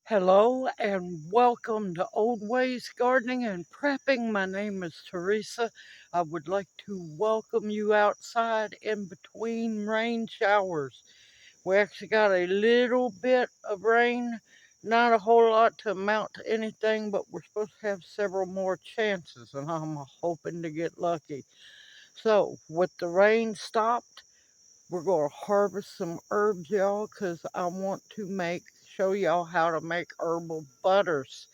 Hello and welcome to Old Ways Gardening and Prepping. My name is Teresa. I would like to welcome you outside in between rain showers. We actually got a little bit of rain, not a whole lot to amount to anything, but we're supposed to have several more chances, and I'm hoping to get lucky. So, with the rain stopped, we're going to harvest some herbs, y'all, because I want to show y'all how to make herbal butters.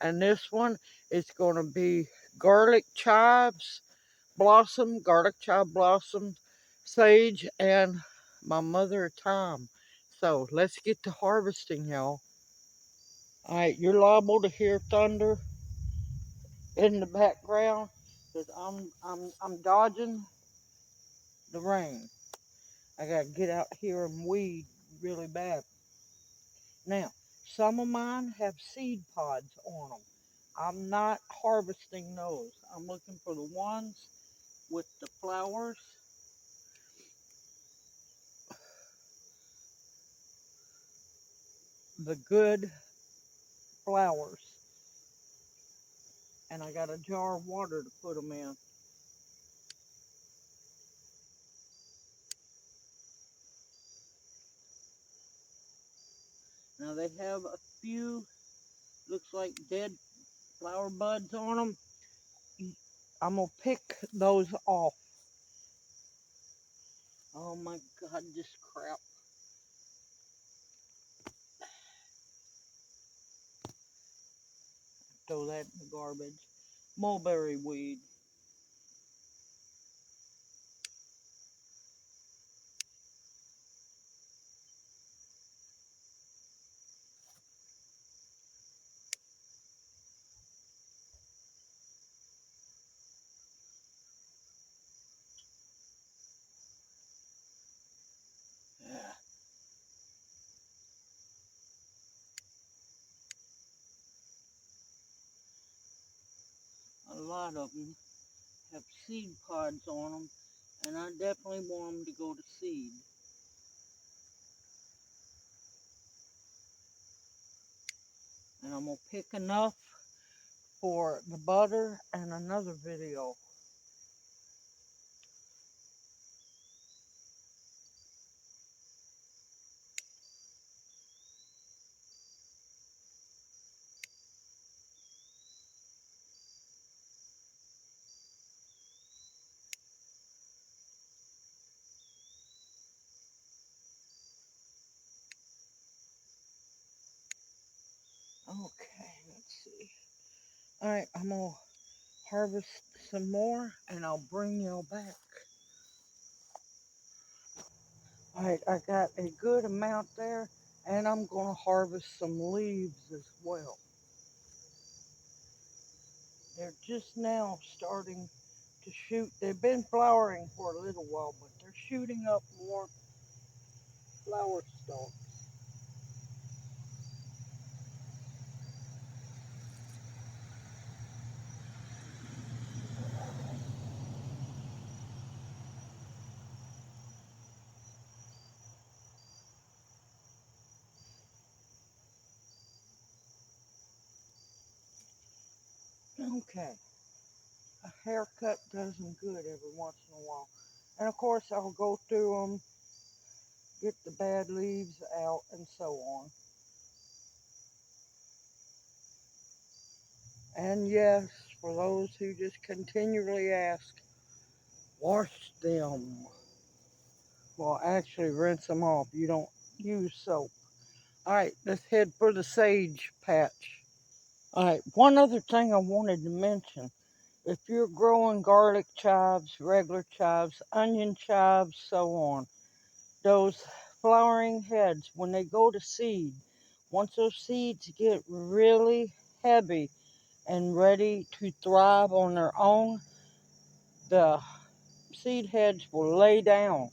And this one is going to be garlic chives, garlic chive blossom, sage, and my mother thyme. So let's get to harvesting, y'all. All right, you're liable to hear thunder in the background because I'm dodging the rain. I gotta get out here and weed really bad. Now, some of mine have seed pods on them. I'm not harvesting those. I'm looking for the ones with the flowers. The good flowers. And I got a jar of water to put them in. Now they have a few, looks like dead flower buds on them. I'm going to pick those off. Oh my God, this crap. Throw that in the garbage. Mulberry weed. Yeah. A lot of them have seed pods on them, and I definitely want them to go to seed. And I'm going to pick enough for the butter and another video. Okay, let's see. Alright, I'm going to harvest some more and I'll bring y'all back. Alright, I got a good amount there and I'm going to harvest some leaves as well. They're just now starting to shoot. They've been flowering for a little while, but they're shooting up more flower stalks. Okay, a haircut does them good every once in a while. And of course, I'll go through them, get the bad leaves out, and so on. And yes, for those who just continually ask, wash them. Well, actually, rinse them off. You don't use soap. All right, let's head for the sage patch. All right, one other thing I wanted to mention. If you're growing garlic chives, regular chives, onion chives, so on, those flowering heads, when they go to seed, once those seeds get really heavy and ready to thrive on their own, the seed heads will lay down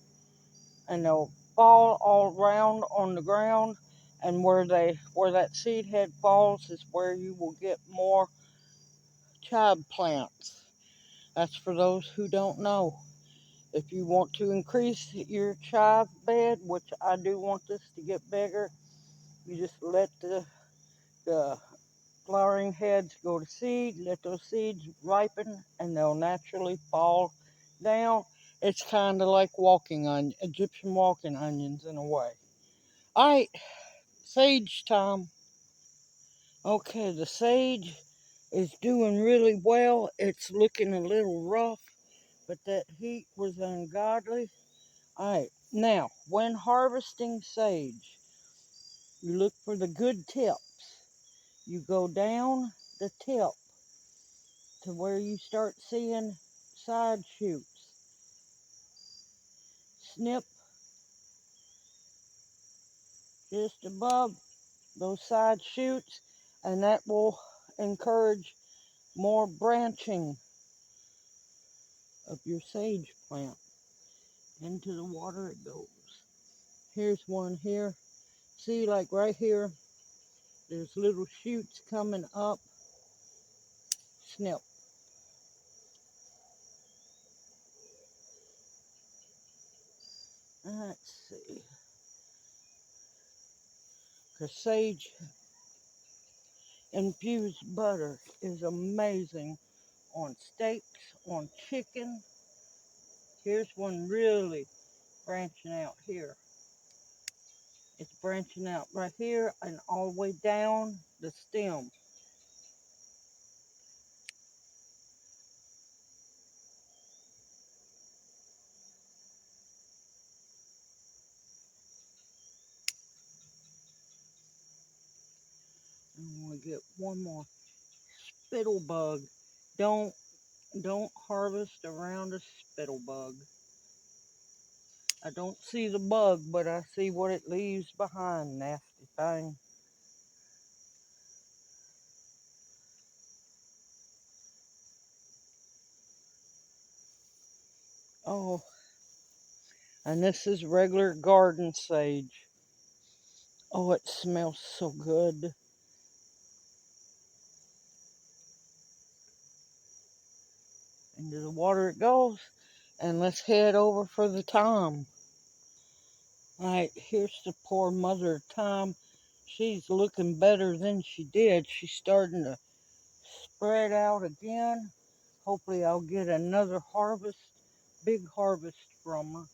and they'll fall all around on the ground, and where that seed head falls is where you will get more chive plants. That's for those who don't know. If you want to increase your chive bed, which I do want this to get bigger, you just let the the flowering heads go to seed, let those seeds ripen, and they'll naturally fall down. It's kind of like Egyptian walking onions in a way. All right, sage time. Okay, the sage is doing really well. It's looking a little rough, but that heat was ungodly. All right, now, when harvesting sage, you look for the good tips. You go down the tip to where you start seeing side shoots. Snip just above those side shoots, and that will encourage more branching of your sage plant. Into the water it goes. Here's one here. See, like right here, there's little shoots coming up. Snip. Let's see. Because sage infused butter is amazing on steaks, on chicken. Here's one really branching out here. It's branching out right here and all the way down the stem. I'm gonna get one more spittle bug. Don't don't harvest around a spittle bug. I don't see the bug, but I see what it leaves behind, nasty thing. Oh, and this is regular garden sage. Oh, it smells so good. Into the water it goes. And let's head over for the thyme. Alright, here's the poor mother of thyme. She's looking better than she did. She's starting to spread out again. Hopefully I'll get another harvest, big harvest from her.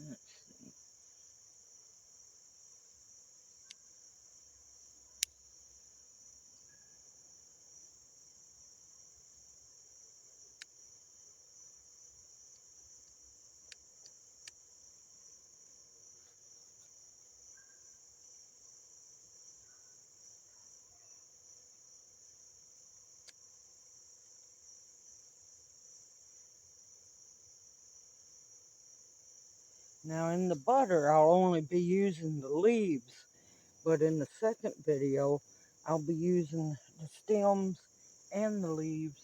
Let's see. Now in the butter, I'll only be using the leaves, but in the second video, I'll be using the stems and the leaves.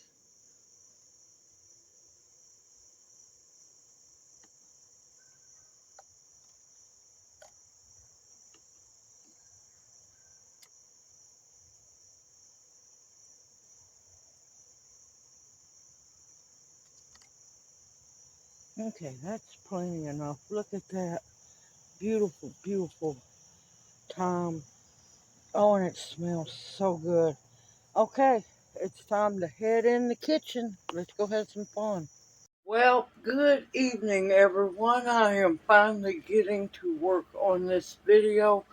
Okay, that's plenty enough. Look at that. Beautiful, beautiful thyme. Oh, and it smells so good. Okay, it's time to head in the kitchen. Let's go have some fun. Well, good evening, everyone. I am finally getting to work on this video.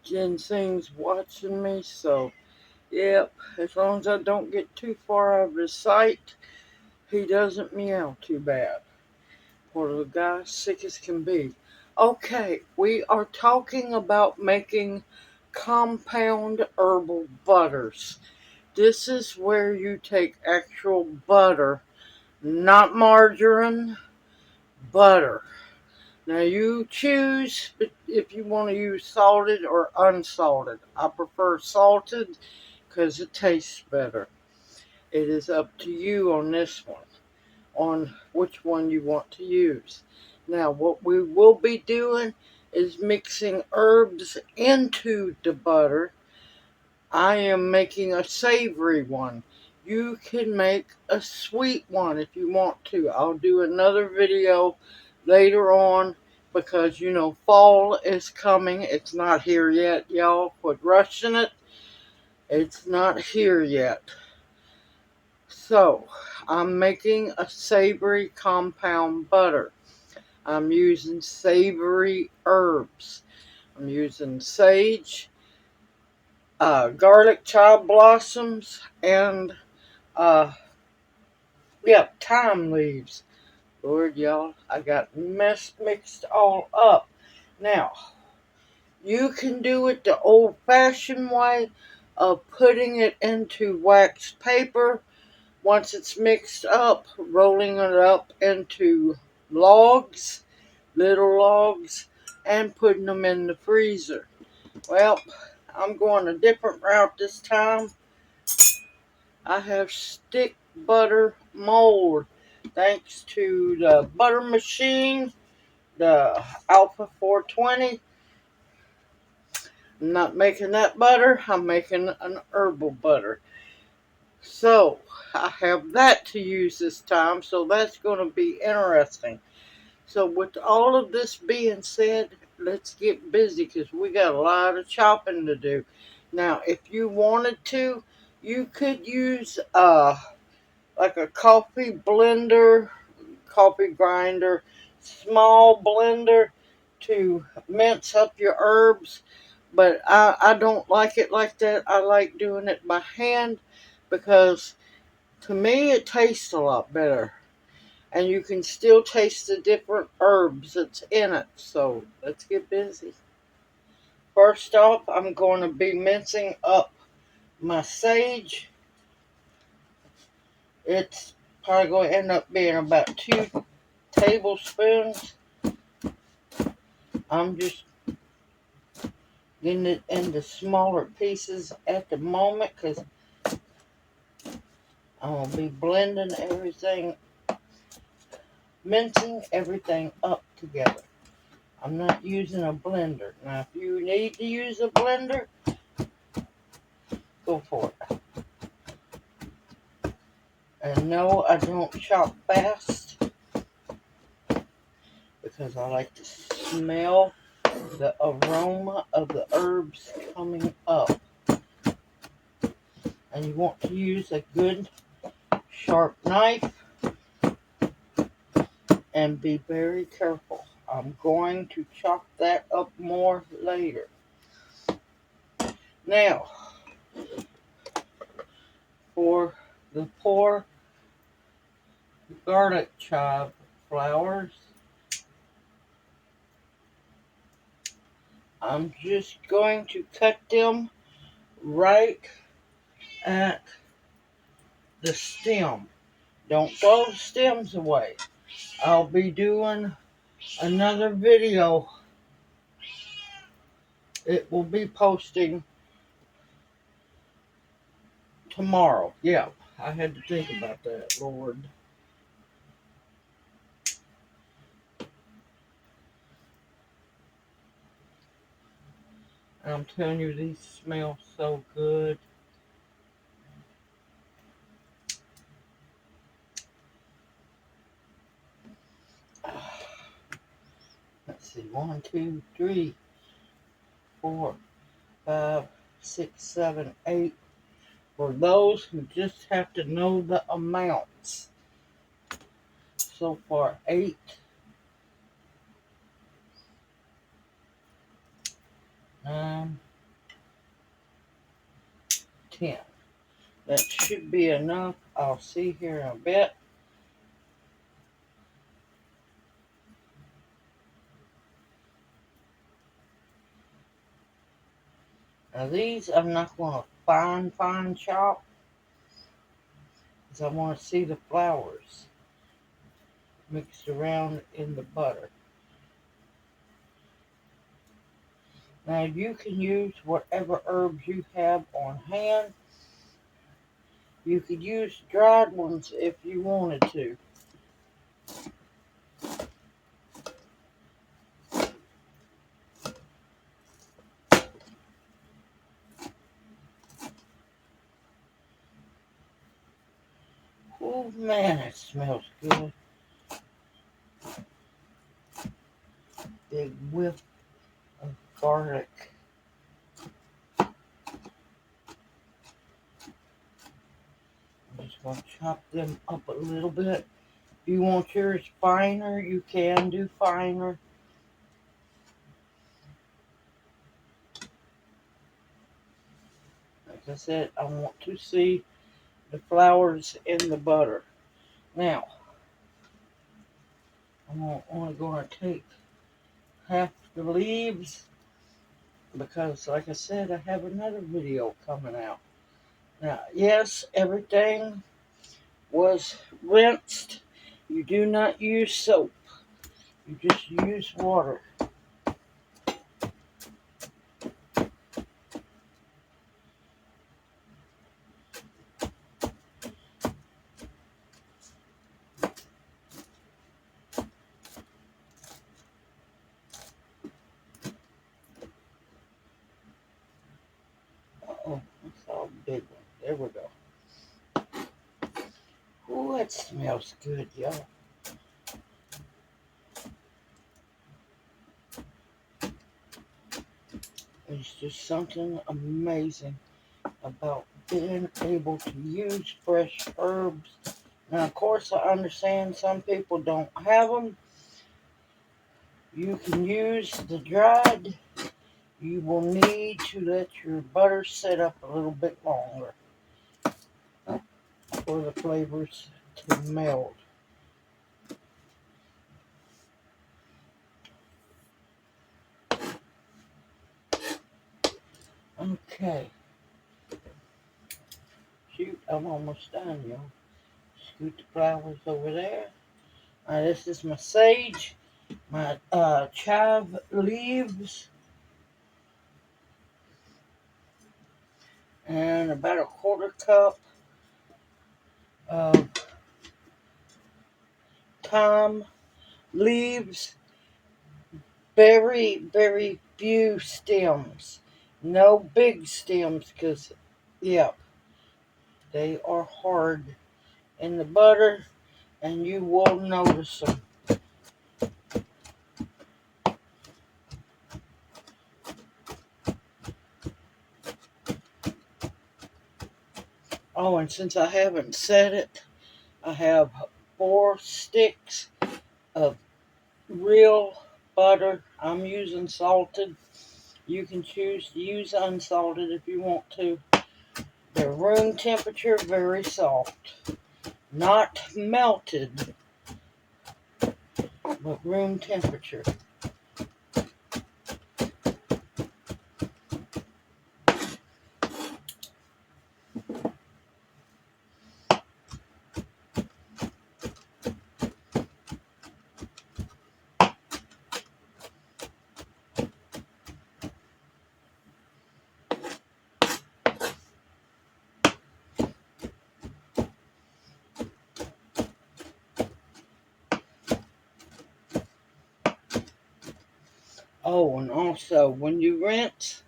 Ginseng's watching me, so yep, as long as I don't get too far out of his sight, he doesn't meow too bad. Poor little guy, sick as can be. Okay, we are talking about making compound herbal butters. This is where you take actual butter, not margarine, butter. Now you choose if you want to use salted or unsalted. I prefer salted because it tastes better. It is up to you on this one, on which one you want to use. Now what we will be doing is mixing herbs into the butter. I am making a savory one. You can make a sweet one if you want to. I'll do another video later on because you know fall is coming. It's not here yet, y'all. Quit rushing it. It's not here yet. So, I'm making a savory compound butter. I'm using savory herbs. I'm using sage, garlic chive blossoms, and thyme leaves. Lord, y'all, I got mixed all up. Now, you can do it the old-fashioned way of putting it into wax paper. Once it's mixed up, rolling it up into logs, little logs, and putting them in the freezer. Well, I'm going a different route this time. I have stick butter mold. Thanks to the butter machine, the Alpha 420. I'm not making that butter. I'm making an herbal butter. So, I have that to use this time. So, that's going to be interesting. So, with all of this being said, let's get busy because we got a lot of chopping to do. Now, if you wanted to, you could use like a coffee blender, coffee grinder, small blender to mince up your herbs. But I don't like it like that. I like doing it by hand because to me it tastes a lot better. And you can still taste the different herbs that's in it. So let's get busy. First off, I'm going to be mincing up my sage. It's probably going to end up being about 2 tablespoons. I'm just getting it into smaller pieces at the moment because I'm going to be blending everything, mincing everything up together. I'm not using a blender. Now, if you need to use a blender, go for it. And no, I don't chop fast because I like to smell the aroma of the herbs coming up. And you want to use a good sharp knife and be very careful. I'm going to chop that up more later. Now, for the poor garlic chive flowers, I'm just going to cut them right at the stem. Don't throw the stems away. I'll be doing another video. It will be posting tomorrow. Yeah, I had to think about that, Lord. And I'm telling you, these smell so good. Let's see, 1, 2, 3, 4, 5, 6, 7, 8. For those who just have to know the amounts. So far, 8, 9, 10. That should be enough. I'll see here in a bit. Now these I'm not going to fine chop because I want to see the flowers mixed around in the butter. Now you can use whatever herbs you have on hand. You could use dried ones if you wanted to. Oh man, it smells good. Big whiff of garlic. I'm just going to chop them up a little bit. If you want yours finer, you can do finer. Like I said, I want to see the flowers in the butter. Now, I'm only going to take half the leaves because, like I said, I have another video coming out. Now, yes, everything was rinsed. You do not use soap. You just use water. Uh-oh, I saw a big one. There we go. Ooh, it smells good, y'all. It's just something amazing about being able to use fresh herbs. Now, of course, I understand some people don't have them. You can use the dried. You will need to let your butter sit up a little bit longer for the flavors to meld. Okay. Shoot, I'm almost done, y'all. Scoot the flowers over there. This is my sage, my chive leaves, and about a quarter cup of thyme leaves. Very, very few stems. No big stems because, yeah, they are hard in the butter and you will notice them. Oh, and since I haven't said it, I have 4 sticks of real butter. I'm using salted. You can choose to use unsalted if you want to. They're room temperature, very soft. Not melted, but room temperature. Oh, and also, when you rinse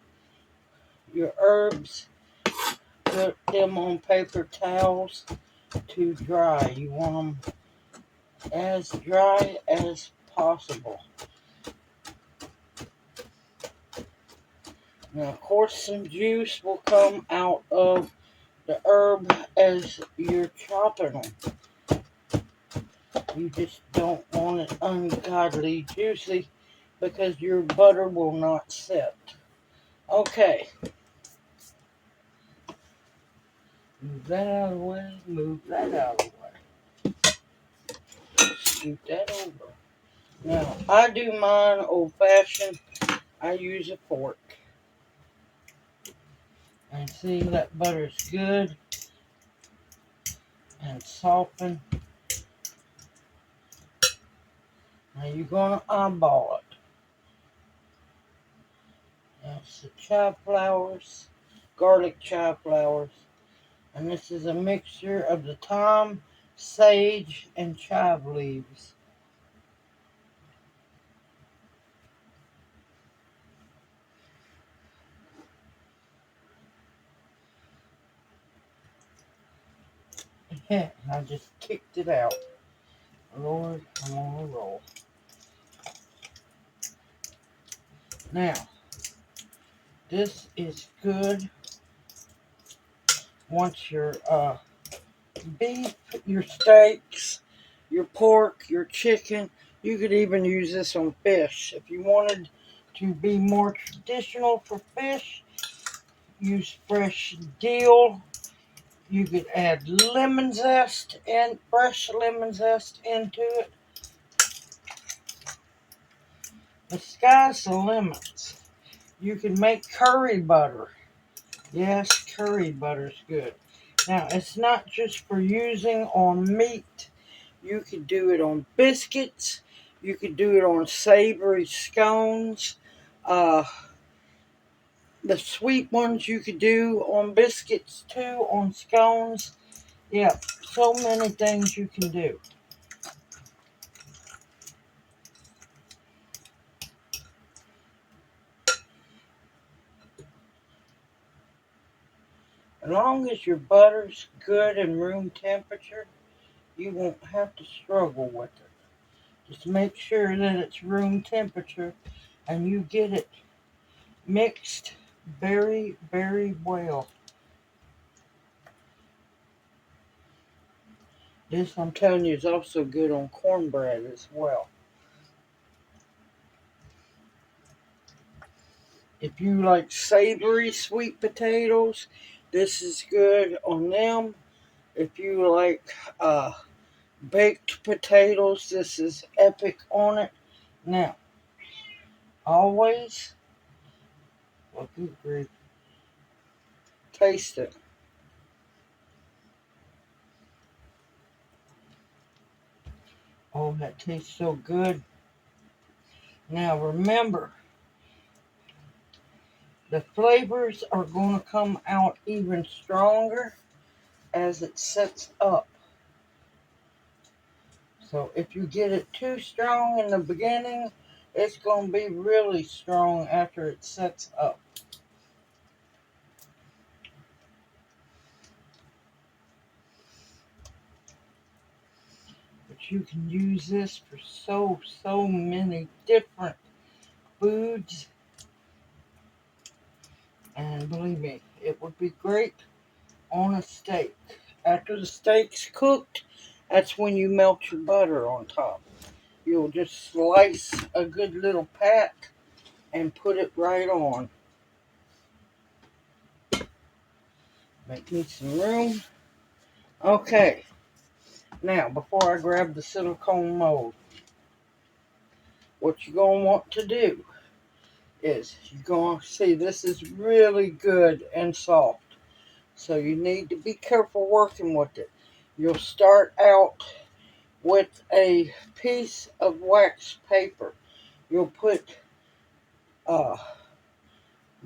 your herbs, put them on paper towels to dry. You want them as dry as possible. Now, of course, some juice will come out of the herb as you're chopping them. You just don't want it ungodly juicy because your butter will not set. Okay. Move that out of the way. Move that out of the way. Scoot that over. Now, I do mine old-fashioned. I use a fork. And see, that butter's good and softened. Now, you're going to eyeball it. That's the chive flowers, garlic chive flowers. And this is a mixture of the thyme, sage, and chive leaves. Heh, I just kicked it out. Lord, I'm on a roll. Now, this is good once your beef, your steaks, your pork, your chicken. You could even use this on fish. If you wanted to be more traditional for fish, use fresh dill. You could add lemon zest and fresh lemon zest into it. The sky's the limits. You can make curry butter. Yes, curry butter's good. Now, it's not just for using on meat. You could do it on biscuits. You could do it on savory scones. Uh, the sweet ones you could do on biscuits too, on scones. Yeah, so many things you can do. As long as your butter's good and room temperature, you won't have to struggle with it. Just make sure that it's room temperature and you get it mixed very, very well. This, I'm telling you, is also good on cornbread as well. If you like savory sweet potatoes, this is good on them. If you like baked potatoes, this is epic on it. Now, always, well, good grief, taste it. Oh, that tastes so good. Now, remember, the flavors are going to come out even stronger as it sets up. So if you get it too strong in the beginning, it's going to be really strong after it sets up. But you can use this for so many different foods. And believe me, it would be great on a steak. After the steak's cooked, that's when you melt your butter on top. You'll just slice a good little pat and put it right on. Make me some room. Okay, now before I grab the silicone mold, what you're going to want to do is you're going to see this is really good and soft. So you need to be careful working with it. You'll start out with a piece of wax paper. You'll put uh,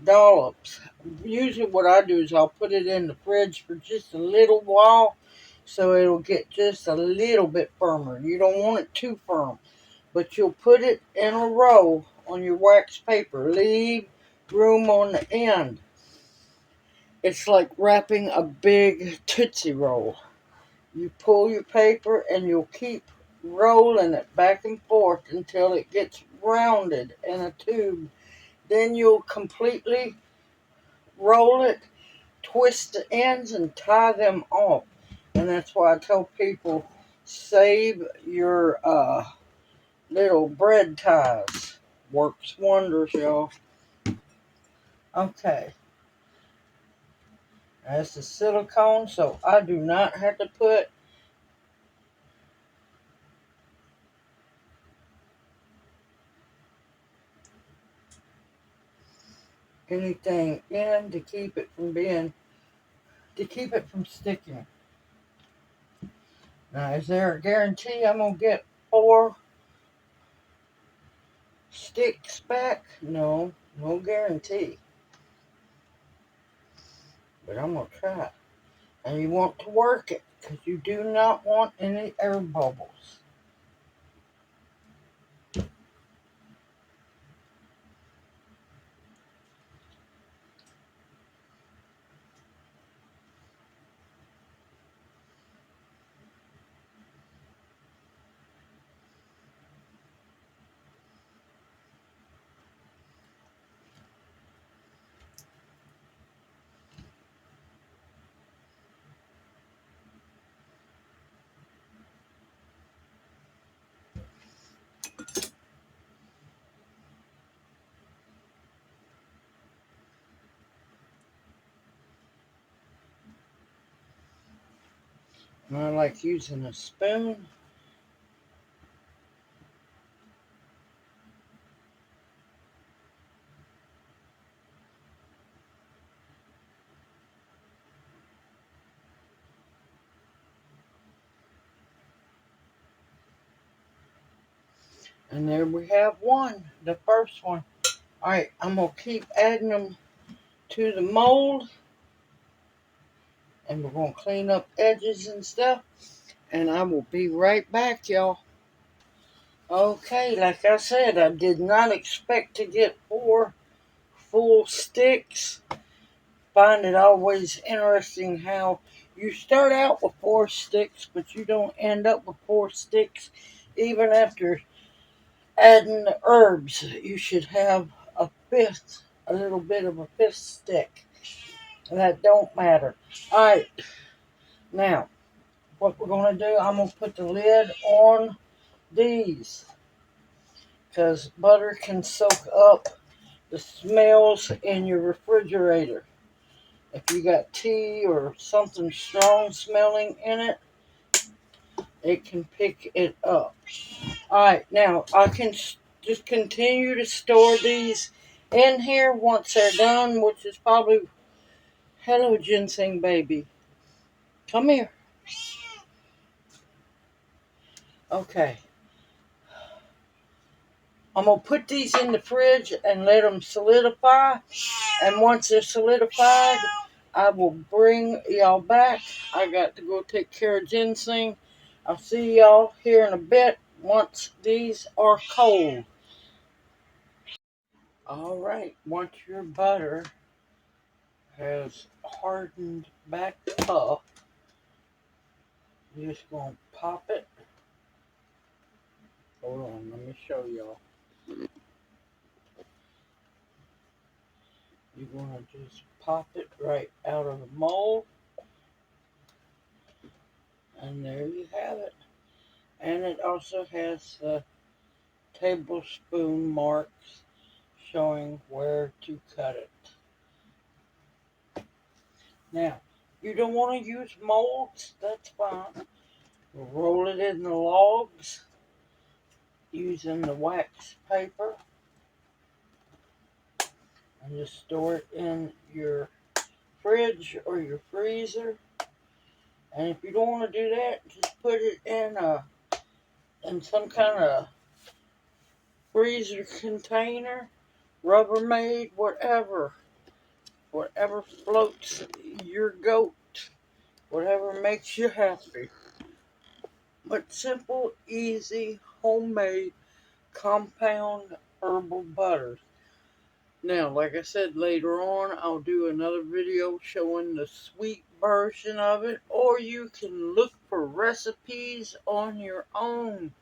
dollops. Usually what I do is I'll put it in the fridge for just a little while so it'll get just a little bit firmer. You don't want it too firm, but you'll put it in a row on your wax paper. Leave room on the end. It's like wrapping a big Tootsie Roll. You pull your paper and you'll keep rolling it back and forth until it gets rounded in a tube. Then you'll completely roll it, twist the ends, and tie them off. And that's why I tell people save your little bread ties. Works wonders, y'all. Okay. That's the silicone, so I do not have to put anything in to keep it from sticking. Now, is there a guarantee I'm gonna get 4 sticks back? No, no guarantee. But I'm gonna try. And you want to work it because you do not want any air bubbles. I like using a spoon. And there we have one, the first one. All right, I'm going to keep adding them to the mold. And we're going to clean up edges and stuff. And I will be right back, y'all. Okay, like I said, I did not expect to get 4 full sticks. Find it always interesting how you start out with 4 sticks, but you don't end up with 4 sticks even after adding the herbs. You should have a little bit of a fifth stick. And that don't matter. Alright, now what we're going to do, I'm going to put the lid on these because butter can soak up the smells in your refrigerator. If you got tea or something strong smelling in it, it can pick it up. Alright, now I can just continue to store these in here once they're done, which is probably, hello ginseng baby. Come here. Okay. I'm going to put these in the fridge and let them solidify. And once they're solidified, I will bring y'all back. I got to go take care of ginseng. I'll see y'all here in a bit once these are cold. All right, once your butter has hardened back up, you're just going to pop it. Hold on, let me show y'all. You're going to just pop it right out of the mold. And there you have it. And it also has the tablespoon marks showing where to cut it. Now, you don't want to use molds, that's fine. We'll roll it in the logs using the wax paper and just store it in your fridge or your freezer. And if you don't want to do that, just put it in some kind of freezer container, Rubbermaid, whatever floats your goat, whatever makes you happy. But simple, easy, homemade, compound herbal butters. Now, like I said, later on, I'll do another video showing the sweet version of it, or you can look for recipes on your own.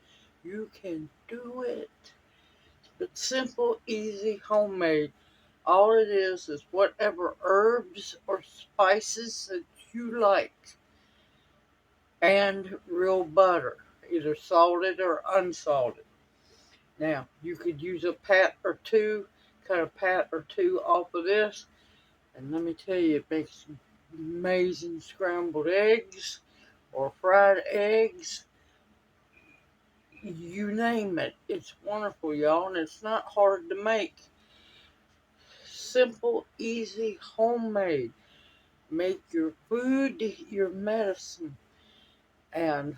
You can do it. But simple, easy, homemade. All it is whatever herbs or spices that you like and real butter, either salted or unsalted. Now, you could use a pat or two, cut a pat or two off of this, and let me tell you, it makes amazing scrambled eggs or fried eggs. You name it. It's wonderful, y'all, and it's not hard to make. Simple, easy, homemade. Make your food your medicine, and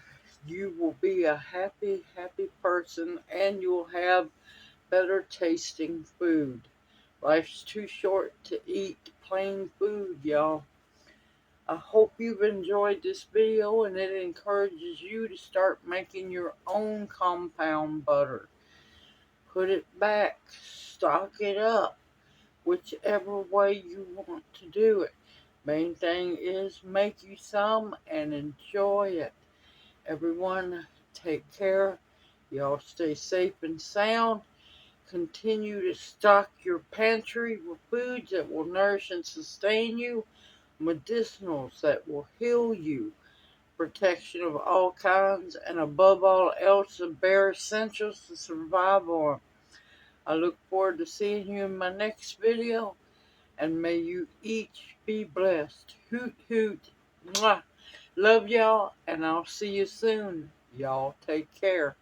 you will be a happy, happy person, and you'll have better tasting food. Life's too short to eat plain food, y'all. I hope you've enjoyed this video and it encourages you to start making your own compound butter. Put it back, stock it up, whichever way you want to do it. Main thing is make you some and enjoy it. Everyone, take care. Y'all stay safe and sound. Continue to stock your pantry with foods that will nourish and sustain you, medicinals that will heal you, protection of all kinds, and above all else, the bare essentials to survive on. I look forward to seeing you in my next video, and may you each be blessed. Hoot, hoot. Mwah. Love y'all, and I'll see you soon. Y'all take care.